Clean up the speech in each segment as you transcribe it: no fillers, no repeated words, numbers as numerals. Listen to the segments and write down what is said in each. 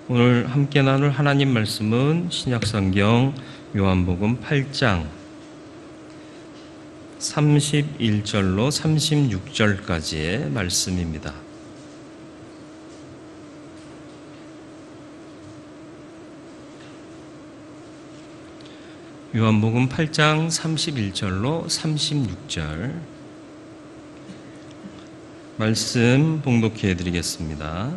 오늘 함께 나눌 하나님 말씀은 신약성경 요한복음 8장 31절로 36절까지의 말씀입니다. 요한복음 8장 31절로 36절 말씀 봉독해 드리겠습니다.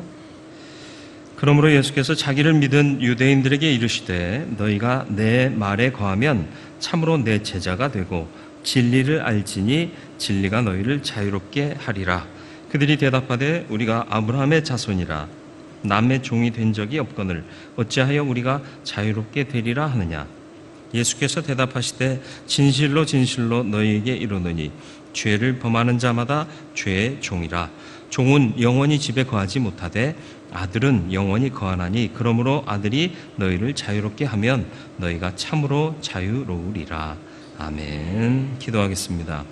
그러므로 예수께서 자기를 믿은 유대인들에게 이르시되 너희가 내 말에 거하면 참으로 내 제자가 되고 진리를 알지니 진리가 너희를 자유롭게 하리라. 그들이 대답하되 우리가 아브라함의 자손이라 남의 종이 된 적이 없거늘 어찌하여 우리가 자유롭게 되리라 하느냐. 예수께서 대답하시되 진실로 진실로 너희에게 이르노니 죄를 범하는 자마다 죄의 종이라. 종은 영원히 집에 거하지 못하되 아들은 영원히 거하나니 그러므로 아들이 너희를 자유롭게 하면 너희가 참으로 자유로우리라. 아멘. 기도하겠습니다.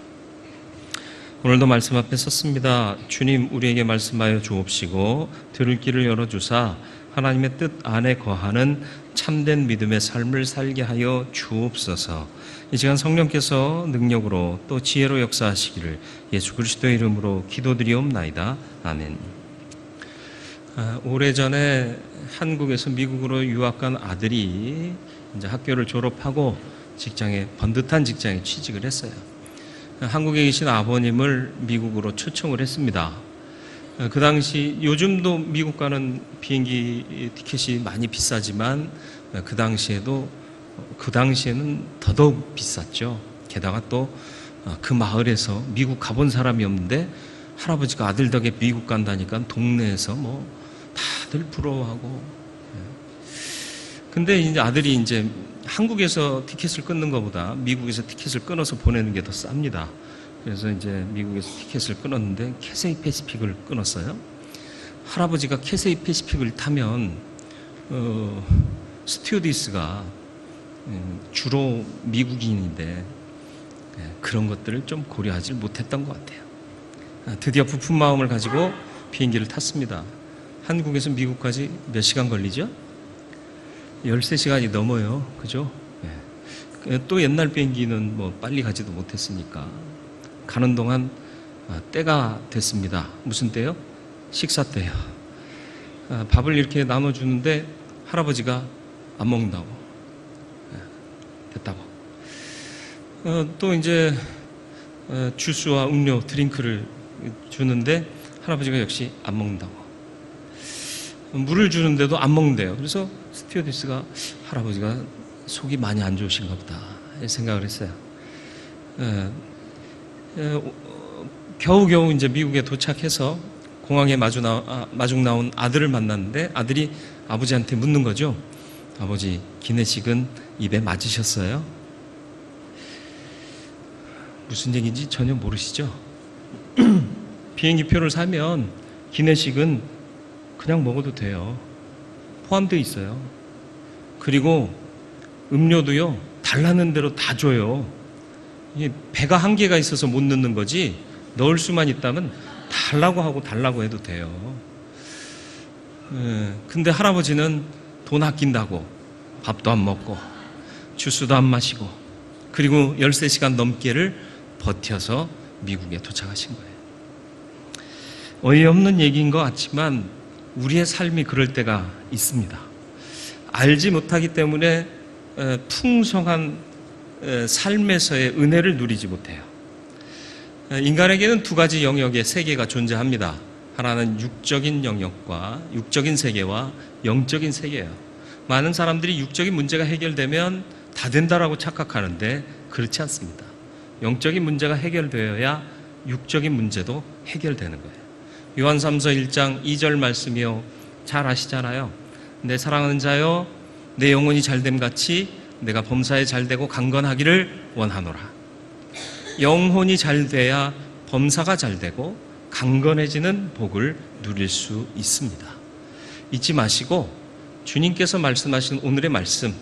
오늘도 말씀 앞에 섰습니다. 주님, 우리에게 말씀하여 주옵시고 들을 길을 열어주사 하나님의 뜻 안에 거하는 참된 믿음의 삶을 살게 하여 주옵소서. 이 시간 성령께서 능력으로 또 지혜로 역사하시기를 예수 그리스도의 이름으로 기도드리옵나이다. 아멘. 오래전에 한국에서 미국으로 유학 간 아들이 이제 학교를 졸업하고 번듯한 직장에 취직을 했어요. 한국에 계신 아버님을 미국으로 초청을 했습니다. 그 당시 요즘도 미국 가는 비행기 티켓이 많이 비싸지만 그 당시에는 더더욱 비쌌죠. 게다가 또 그 마을에서 미국 가본 사람이 없는데 할아버지가 아들 덕에 미국 간다니까 동네에서 다들 부러워하고. 근데 이제 아들이 이제 한국에서 티켓을 끊는 것보다 미국에서 티켓을 끊어서 보내는 게 더 쌉니다. 그래서 이제 미국에서 티켓을 끊었는데 캐세이 패시픽을 끊었어요. 할아버지가 캐세이 패시픽을 타면 스튜어디스가 주로 미국인인데 그런 것들을 좀 고려하지 못했던 것 같아요. 드디어 부푼 마음을 가지고 비행기를 탔습니다. 한국에서 미국까지 몇 시간 걸리죠? 13시간이 넘어요. 그죠? 또 옛날 비행기는 빨리 가지도 못했으니까 가는 동안 때가 됐습니다. 무슨 때요? 식사 때요. 밥을 이렇게 나눠주는데 할아버지가 안 먹는다고. 됐다고. 또 이제 주스와 음료, 드링크를 주는데 할아버지가 역시 안 먹는다고. 물을 주는데도 안 먹는데요. 그래서 스튜어디스가 할아버지가 속이 많이 안 좋으신가 보다 생각을 했어요. 겨우겨우 이제 미국에 도착해서 공항에 마중 나온 아들을 만났는데 아들이 아버지한테 묻는 거죠. 아버지, 기내식은 입에 맞으셨어요? 무슨 얘기인지 전혀 모르시죠? 비행기표를 사면 기내식은 그냥 먹어도 돼요. 포함되어 있어요. 그리고 음료도요, 달라는 대로 다 줘요. 이게 배가 한계가 있어서 못 넣는 거지 넣을 수만 있다면 달라고 하고 달라고 해도 돼요. 근데 할아버지는 돈 아낀다고 밥도 안 먹고 주스도 안 마시고 그리고 13시간 넘게를 버텨서 미국에 도착하신 거예요. 어이없는 얘기인 것 같지만 우리의 삶이 그럴 때가 있습니다. 알지 못하기 때문에 풍성한 삶에서의 은혜를 누리지 못해요. 인간에게는 두 가지 영역의 세계가 존재합니다. 하나는 육적인 영역과 육적인 세계와 영적인 세계예요. 많은 사람들이 육적인 문제가 해결되면 다 된다라고 착각하는데 그렇지 않습니다. 영적인 문제가 해결되어야 육적인 문제도 해결되는 거예요. 요한 3서 1장 2절 말씀이요. 잘 아시잖아요. 내 사랑하는 자여, 내 영혼이 잘됨 같이 내가 범사에 잘되고 강건하기를 원하노라. 영혼이 잘돼야 범사가 잘되고 강건해지는 복을 누릴 수 있습니다. 잊지 마시고 주님께서 말씀하신 오늘의 말씀,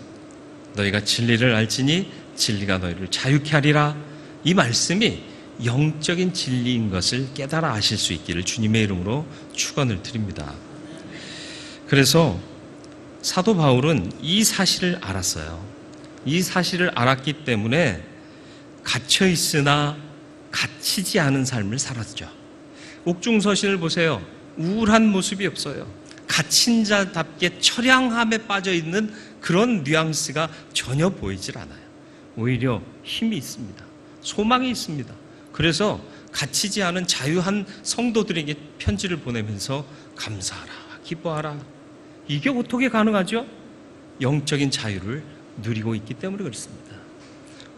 너희가 진리를 알지니 진리가 너희를 자유케 하리라. 이 말씀이 영적인 진리인 것을 깨달아 아실 수 있기를 주님의 이름으로 축원을 드립니다. 그래서 사도 바울은 이 사실을 알았어요. 이 사실을 알았기 때문에 갇혀 있으나 갇히지 않은 삶을 살았죠. 옥중서신을 보세요. 우울한 모습이 없어요. 갇힌 자답게 처량함에 빠져 있는 그런 뉘앙스가 전혀 보이질 않아요. 오히려 힘이 있습니다. 소망이 있습니다. 그래서 갇히지 않은 자유한 성도들에게 편지를 보내면서 감사하라, 기뻐하라. 이게 어떻게 가능하죠? 영적인 자유를 누리고 있기 때문에 그렇습니다.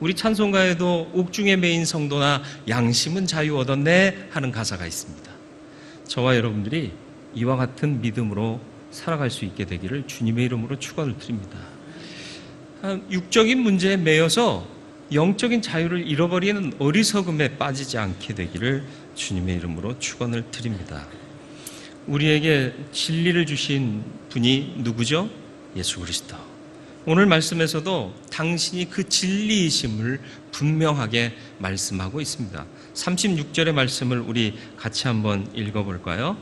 우리 찬송가에도 옥중에 매인 성도나 양심은 자유 얻었네 하는 가사가 있습니다. 저와 여러분들이 이와 같은 믿음으로 살아갈 수 있게 되기를 주님의 이름으로 축원을 드립니다. 육적인 문제에 매여서 영적인 자유를 잃어버리는 어리석음에 빠지지 않게 되기를 주님의 이름으로 축원을 드립니다. 우리에게 진리를 주신 분이 누구죠? 예수 그리스도. 오늘 말씀에서도 당신이 그 진리이심을 분명하게 말씀하고 있습니다. 36절의 말씀을 우리 같이 한번 읽어볼까요?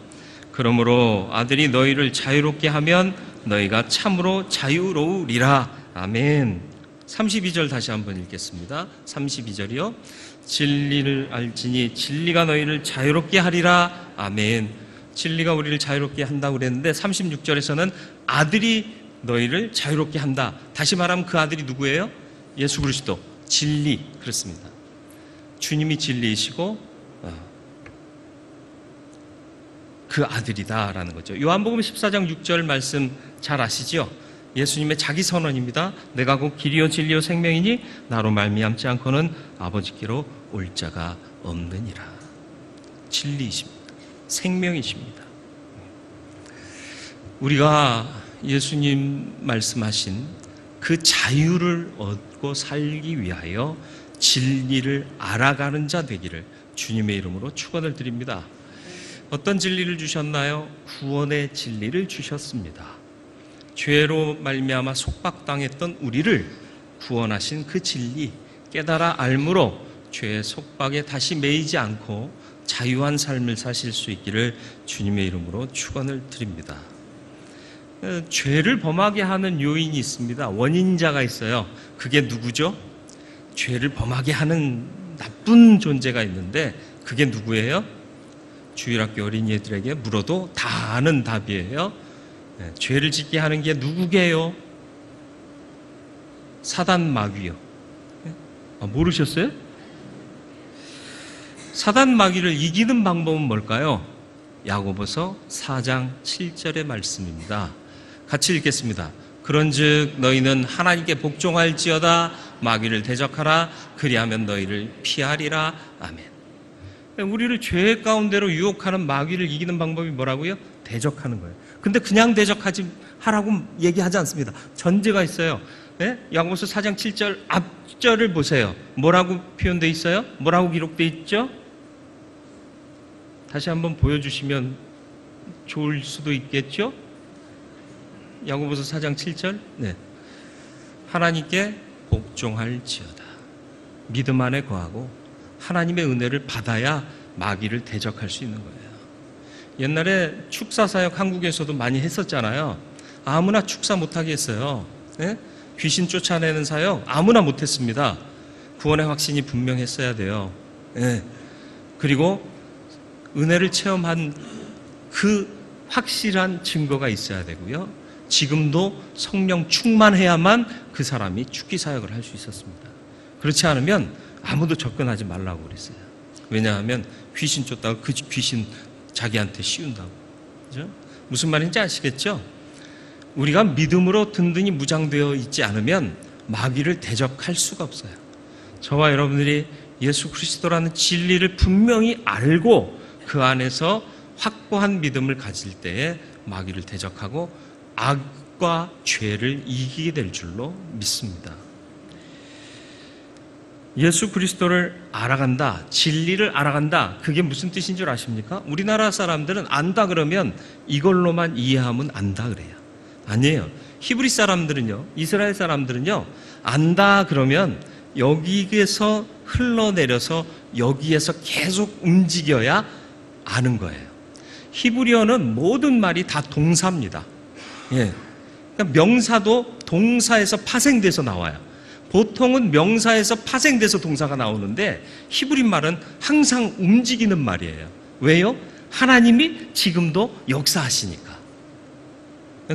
그러므로 아들이 너희를 자유롭게 하면 너희가 참으로 자유로우리라. 아멘. 32절 다시 한번 읽겠습니다. 32절이요. 진리를 알지니 진리가 너희를 자유롭게 하리라. 아멘. 진리가 우리를 자유롭게 한다고 그랬는데 36절에서는 아들이 너희를 자유롭게 한다. 다시 말하면 그 아들이 누구예요? 예수 그리스도. 진리. 그렇습니다. 주님이 진리이시고 그 아들이다라는 거죠. 요한복음 14장 6절 말씀 잘 아시죠? 예수님의 자기 선언입니다. 내가 곧 길이요 진리요 생명이니 나로 말미암지 않고는 아버지께로 올 자가 없느니라. 진리이십니다. 생명이십니다. 우리가 예수님 말씀하신 그 자유를 얻고 살기 위하여 진리를 알아가는 자 되기를 주님의 이름으로 축원을 드립니다. 어떤 진리를 주셨나요? 구원의 진리를 주셨습니다. 죄로 말미암아 속박당했던 우리를 구원하신 그 진리 깨달아 알므로 죄의 속박에 다시 매이지 않고 자유한 삶을 사실 수 있기를 주님의 이름으로 축원을 드립니다. 죄를 범하게 하는 요인이 있습니다. 원인자가 있어요. 그게 누구죠? 죄를 범하게 하는 나쁜 존재가 있는데 그게 누구예요? 주일학교 어린이들에게 물어도 다 아는 답이에요. 죄를 짓게 하는 게 누구게요? 사단 마귀요. 모르셨어요? 사단 마귀를 이기는 방법은 뭘까요? 야고보서 4장 7절의 말씀입니다. 같이 읽겠습니다. 그런즉 너희는 하나님께 복종할지어다. 마귀를 대적하라. 그리하면 너희를 피하리라. 아멘. 우리를 죄 가운데로 유혹하는 마귀를 이기는 방법이 뭐라고요? 대적하는 거예요. 근데 그냥 대적하지 하라고 얘기하지 않습니다. 전제가 있어요. 네? 야고보서 4장 7절 앞절을 보세요. 뭐라고 표현되어 있어요? 뭐라고 기록되어 있죠? 다시 한번 보여주시면 좋을 수도 있겠죠? 야고보서 4장 7절. 네. 하나님께 복종할지어다. 믿음 안에 거하고 하나님의 은혜를 받아야 마귀를 대적할 수 있는 거예요. 옛날에 축사사역 한국에서도 많이 했었잖아요. 아무나 축사 못하게 했어요. 네? 귀신 쫓아내는 사역 아무나 못했습니다. 구원의 확신이 분명했어야 돼요. 네. 그리고 은혜를 체험한 그 확실한 증거가 있어야 되고요. 지금도 성령 충만해야만 그 사람이 축기 사역을 할 수 있었습니다. 그렇지 않으면 아무도 접근하지 말라고 그랬어요. 왜냐하면 귀신 쫓다가 그 귀신 자기한테 씌운다고. 그죠? 무슨 말인지 아시겠죠? 우리가 믿음으로 든든히 무장되어 있지 않으면 마귀를 대적할 수가 없어요. 저와 여러분들이 예수 그리스도라는 진리를 분명히 알고 그 안에서 확고한 믿음을 가질 때에 마귀를 대적하고 악과 죄를 이기게 될 줄로 믿습니다. 예수 그리스도를 알아간다, 진리를 알아간다, 그게 무슨 뜻인 줄 아십니까? 우리나라 사람들은 안다 그러면 이걸로만 이해하면 안다 그래요. 아니에요. 히브리 사람들은요, 이스라엘 사람들은요, 안다 그러면 여기에서 흘러내려서 여기에서 계속 움직여야 아는 거예요. 히브리어는 모든 말이 다 동사입니다. 예. 그러니까 명사도 동사에서 파생돼서 나와요. 보통은 명사에서 파생돼서 동사가 나오는데 히브리 말은 항상 움직이는 말이에요. 왜요? 하나님이 지금도 역사하시니까.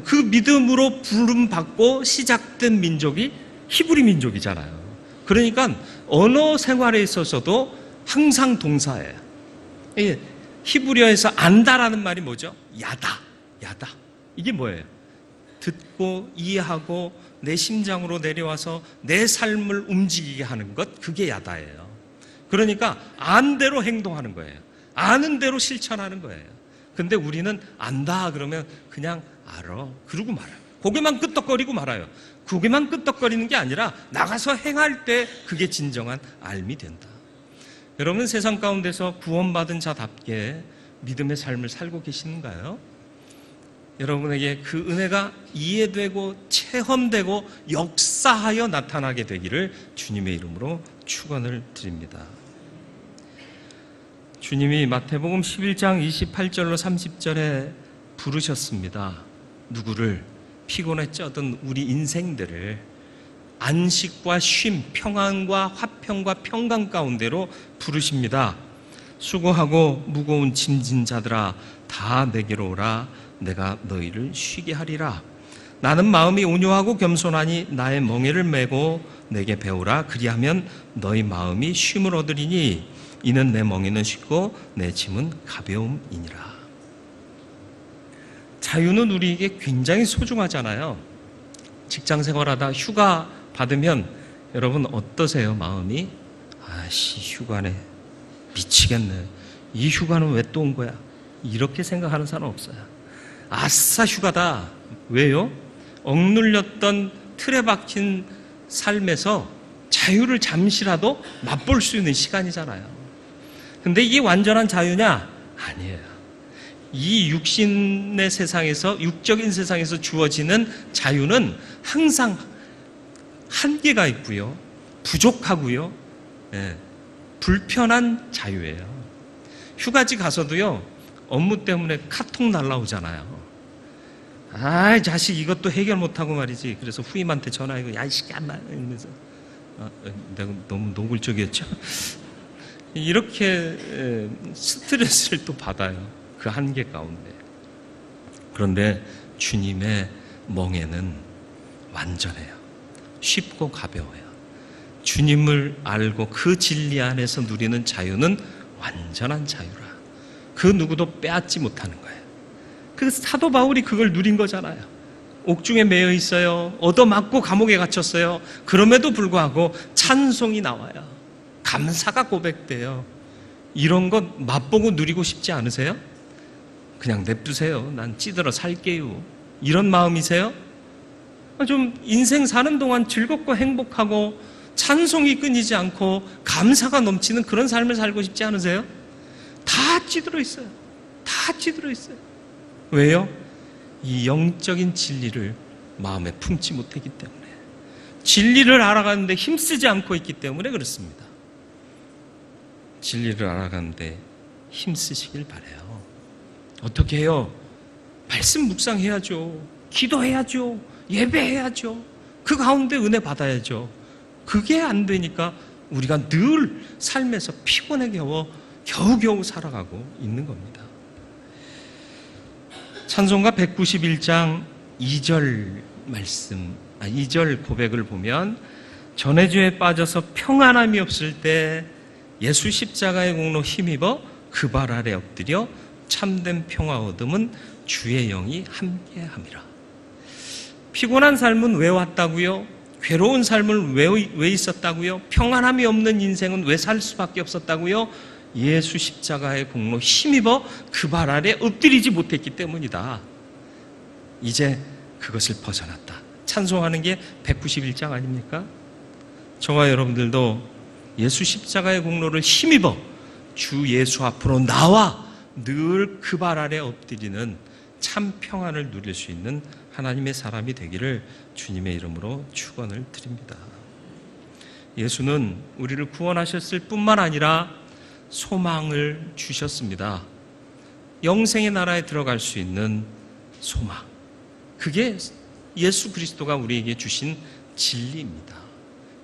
그 믿음으로 부름받고 시작된 민족이 히브리 민족이잖아요. 그러니까 언어 생활에 있어서도 항상 동사예요. 히브리어에서 안다라는 말이 뭐죠? 야다. 이게 뭐예요? 듣고 이해하고 내 심장으로 내려와서 내 삶을 움직이게 하는 것, 그게 야다예요. 그러니까 안 대로 행동하는 거예요. 아는 대로 실천하는 거예요. 근데 우리는 안다 그러면 그냥 알아 그러고 말아요. 고개만 끄덕거리고 말아요. 고개만 끄덕거리는 게 아니라 나가서 행할 때 그게 진정한 알미 된다. 여러분 세상 가운데서 구원받은 자답게 믿음의 삶을 살고 계시는가요? 여러분에게 그 은혜가 이해되고 체험되고 역사하여 나타나게 되기를 주님의 이름으로 축원을 드립니다. 주님이 마태복음 11장 28절로 30절에 부르셨습니다. 누구를? 피곤에 쩌든 우리 인생들을 안식과 쉼, 평안과 화평과 평강 가운데로 부르십니다. 수고하고 무거운 짐진 자들아 다 내게로 오라. 내가 너희를 쉬게 하리라. 나는 마음이 온유하고 겸손하니 나의 멍에를 메고 내게 배우라. 그리하면 너희 마음이 쉼을 얻으리니 이는 내 멍에는 쉽고 내 짐은 가벼움이니라. 자유는 우리에게 굉장히 소중하잖아요. 직장 생활하다 휴가 받으면 여러분 어떠세요? 마음이? 휴가네. 미치겠네. 이 휴가는 왜 또 온 거야? 이렇게 생각하는 사람 없어요. 아싸 휴가다. 왜요? 억눌렸던 틀에 박힌 삶에서 자유를 잠시라도 맛볼 수 있는 시간이잖아요. 근데 이게 완전한 자유냐? 아니에요. 이 육신의 세상에서, 육적인 세상에서 주어지는 자유는 항상 한계가 있고요, 부족하고요, 불편한 자유예요. 휴가지 가서도요, 업무 때문에 카톡 날라오잖아요. 자식 이것도 해결 못하고 말이지. 그래서 후임한테 전화하고, 야, 이 새끼 안 나. 이러면서. 내가 너무 노골적이었죠? 이렇게 스트레스를 또 받아요. 그 한계 가운데. 그런데 주님의 멍에는 완전해요. 쉽고 가벼워요. 주님을 알고 그 진리 안에서 누리는 자유는 완전한 자유라. 그 누구도 빼앗지 못하는 거예요. 그 사도 바울이 그걸 누린 거잖아요. 옥중에 매여 있어요. 얻어맞고 감옥에 갇혔어요. 그럼에도 불구하고 찬송이 나와요. 감사가 고백돼요. 이런 것 맛보고 누리고 싶지 않으세요? 그냥 냅두세요. 난 찌들어 살게요. 이런 마음이세요? 좀 인생 사는 동안 즐겁고 행복하고 찬송이 끊이지 않고 감사가 넘치는 그런 삶을 살고 싶지 않으세요? 다 찌들어 있어요. 다 찌들어 있어요. 왜요? 이 영적인 진리를 마음에 품지 못했기 때문에, 진리를 알아가는데 힘쓰지 않고 있기 때문에 그렇습니다. 진리를 알아가는데 힘쓰시길 바라요. 어떻게 해요? 말씀 묵상해야죠. 기도해야죠. 예배해야죠. 그 가운데 은혜 받아야죠. 그게 안 되니까 우리가 늘 삶에서 피곤에 겨우겨우 살아가고 있는 겁니다. 찬송가 191장 2절 말씀, 2절 고백을 보면, 전해주에 빠져서 평안함이 없을 때 예수 십자가의 공로 힘입어 그 발 아래 엎드려 참된 평화 얻음은 주의 영이 함께함이라. 피곤한 삶은 왜 왔다고요? 괴로운 삶은 왜 있었다고요? 평안함이 없는 인생은 왜 살 수밖에 없었다고요? 예수 십자가의 공로 힘입어 그 발 아래 엎드리지 못했기 때문이다. 이제 그것을 벗어났다. 찬송하는 게 191장 아닙니까? 저와 여러분들도 예수 십자가의 공로를 힘입어 주 예수 앞으로 나와 늘 그 발 아래 엎드리는 참 평안을 누릴 수 있는 하나님의 사람이 되기를 주님의 이름으로 축원을 드립니다. 예수는 우리를 구원하셨을 뿐만 아니라 소망을 주셨습니다. 영생의 나라에 들어갈 수 있는 소망. 그게 예수 그리스도가 우리에게 주신 진리입니다.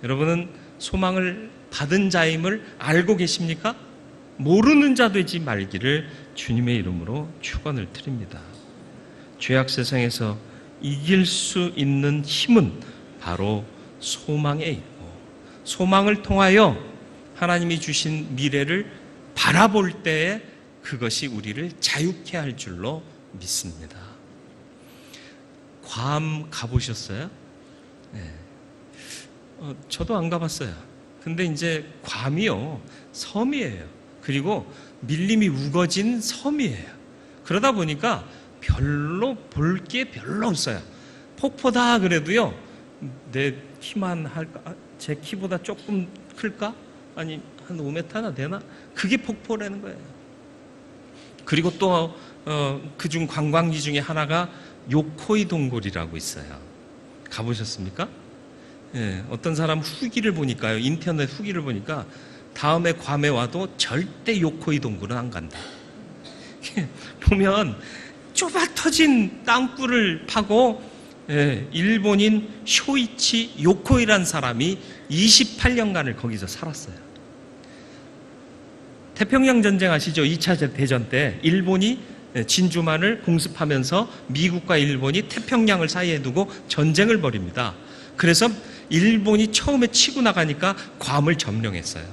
여러분은 소망을 받은 자임을 알고 계십니까? 모르는 자 되지 말기를 주님의 이름으로 축원을 드립니다. 죄악 세상에서 이길 수 있는 힘은 바로 소망에 있고, 소망을 통하여 하나님이 주신 미래를 바라볼 때에 그것이 우리를 자유케 할 줄로 믿습니다. 괌 가보셨어요? 네. 저도 안 가봤어요. 근데 이제 괌이요, 섬이에요. 그리고 밀림이 우거진 섬이에요. 그러다 보니까 별로 볼 게 별로 없어요. 폭포다 그래도요, 내 키만 할까? 제 키보다 조금 클까? 아니, 한 5m나 되나? 그게 폭포라는 거예요. 그리고 또 그중 관광지 중에 하나가 요코이 동굴이라고 있어요. 가보셨습니까? 예, 어떤 사람 후기를 보니까요, 인터넷 후기를 보니까 다음에 괌에 와도 절대 요코이 동굴은 안 간다. 보면 좁아 터진 땅굴을 파고, 예, 일본인 쇼이치 요코이란 사람이 28년간을 거기서 살았어요. 태평양 전쟁 아시죠? 2차 대전 때 일본이 진주만을 공습하면서 미국과 일본이 태평양을 사이에 두고 전쟁을 벌입니다. 그래서 일본이 처음에 치고 나가니까 괌을 점령했어요.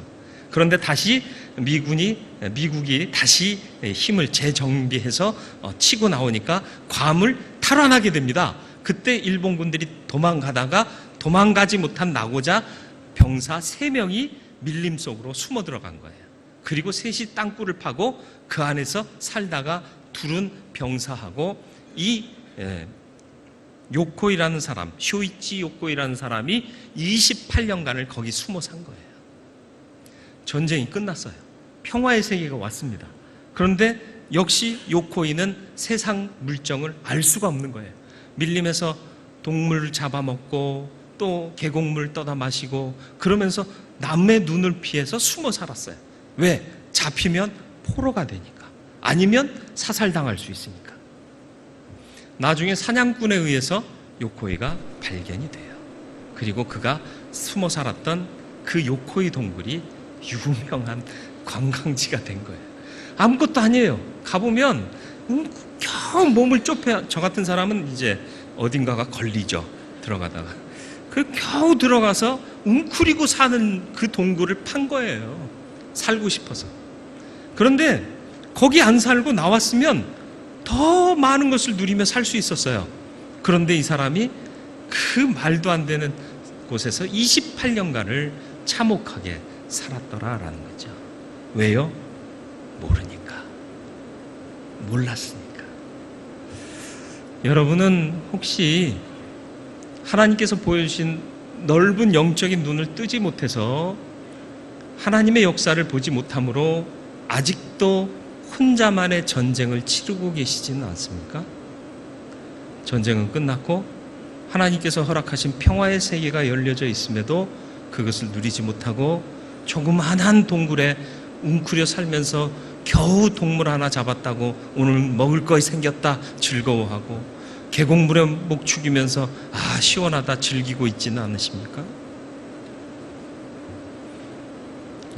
그런데 다시 미국이 다시 힘을 재정비해서 치고 나오니까 괌을 탈환하게 됩니다. 그때 일본군들이 도망가다가 도망가지 못한 나고자 병사 3명이 밀림 속으로 숨어 들어간 거예요. 그리고 셋이 땅굴을 파고 그 안에서 살다가 둘은 병사하고 이 요코이라는 사람, 쇼이치 요코이라는 사람이 28년간을 거기 숨어 산 거예요. 전쟁이 끝났어요. 평화의 세계가 왔습니다. 그런데 역시 요코이는 세상 물정을 알 수가 없는 거예요. 밀림에서 동물 잡아먹고 또 계곡물 떠다 마시고 그러면서 남의 눈을 피해서 숨어 살았어요. 왜? 잡히면 포로가 되니까. 아니면 사살당할 수 있으니까. 나중에 사냥꾼에 의해서 요코이가 발견이 돼요. 그리고 그가 숨어 살았던 그 요코이 동굴이 유명한 관광지가 된 거예요. 아무것도 아니에요. 가보면 겨우 몸을 좁혀, 저 같은 사람은 이제 어딘가가 걸리죠. 들어가다가. 그 겨우 들어가서 웅크리고 사는 그 동굴을 판 거예요. 살고 싶어서. 그런데 거기 안 살고 나왔으면 더 많은 것을 누리며 살 수 있었어요. 그런데 이 사람이 그 말도 안 되는 곳에서 28년간을 참혹하게 살았더라라는 거죠. 왜요? 모르니까. 몰랐으니까. 여러분은 혹시 하나님께서 보여주신 넓은 영적인 눈을 뜨지 못해서 하나님의 역사를 보지 못함으로 아직도 혼자만의 전쟁을 치르고 계시지는 않습니까? 전쟁은 끝났고 하나님께서 허락하신 평화의 세계가 열려져 있음에도 그것을 누리지 못하고 조그만한 동굴에 웅크려 살면서 겨우 동물 하나 잡았다고 오늘 먹을 거 생겼다 즐거워하고 계곡물에 목 축이면서 아 시원하다 즐기고 있지는 않으십니까?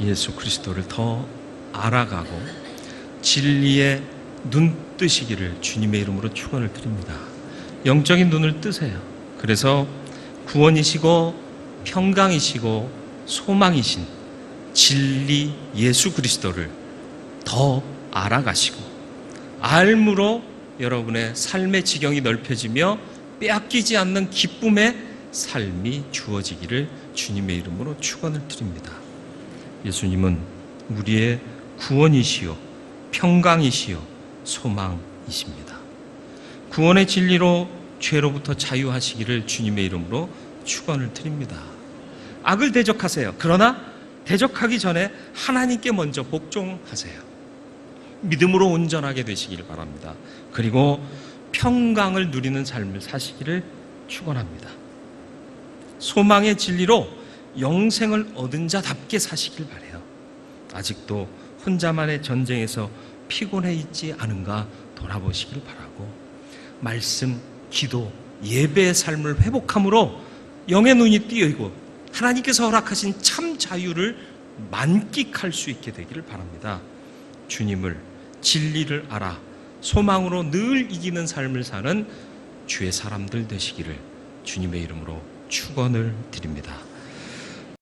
예수 그리스도를 더 알아가고 진리에 눈 뜨시기를 주님의 이름으로 축원을 드립니다. 영적인 눈을 뜨세요. 그래서 구원이시고 평강이시고 소망이신 진리 예수 그리스도를 더 알아가시고 알므로 여러분의 삶의 지경이 넓혀지며 빼앗기지 않는 기쁨의 삶이 주어지기를 주님의 이름으로 축원을 드립니다. 예수님은 우리의 구원이시요 평강이시요 소망이십니다. 구원의 진리로 죄로부터 자유하시기를 주님의 이름으로 축원을 드립니다. 악을 대적하세요. 그러나 대적하기 전에 하나님께 먼저 복종하세요. 믿음으로 온전하게 되시길 바랍니다. 그리고 평강을 누리는 삶을 사시기를 축원합니다. 소망의 진리로 영생을 얻은 자답게 사시길 바라요. 아직도 혼자만의 전쟁에서 피곤해 있지 않은가 돌아보시길 바라고 말씀, 기도, 예배의 삶을 회복함으로 영의 눈이 띄어있고 하나님께서 허락하신 참 자유를 만끽할 수 있게 되기를 바랍니다. 주님을, 진리를 알아 소망으로 늘 이기는 삶을 사는 주의 사람들 되시기를 주님의 이름으로 축원을 드립니다.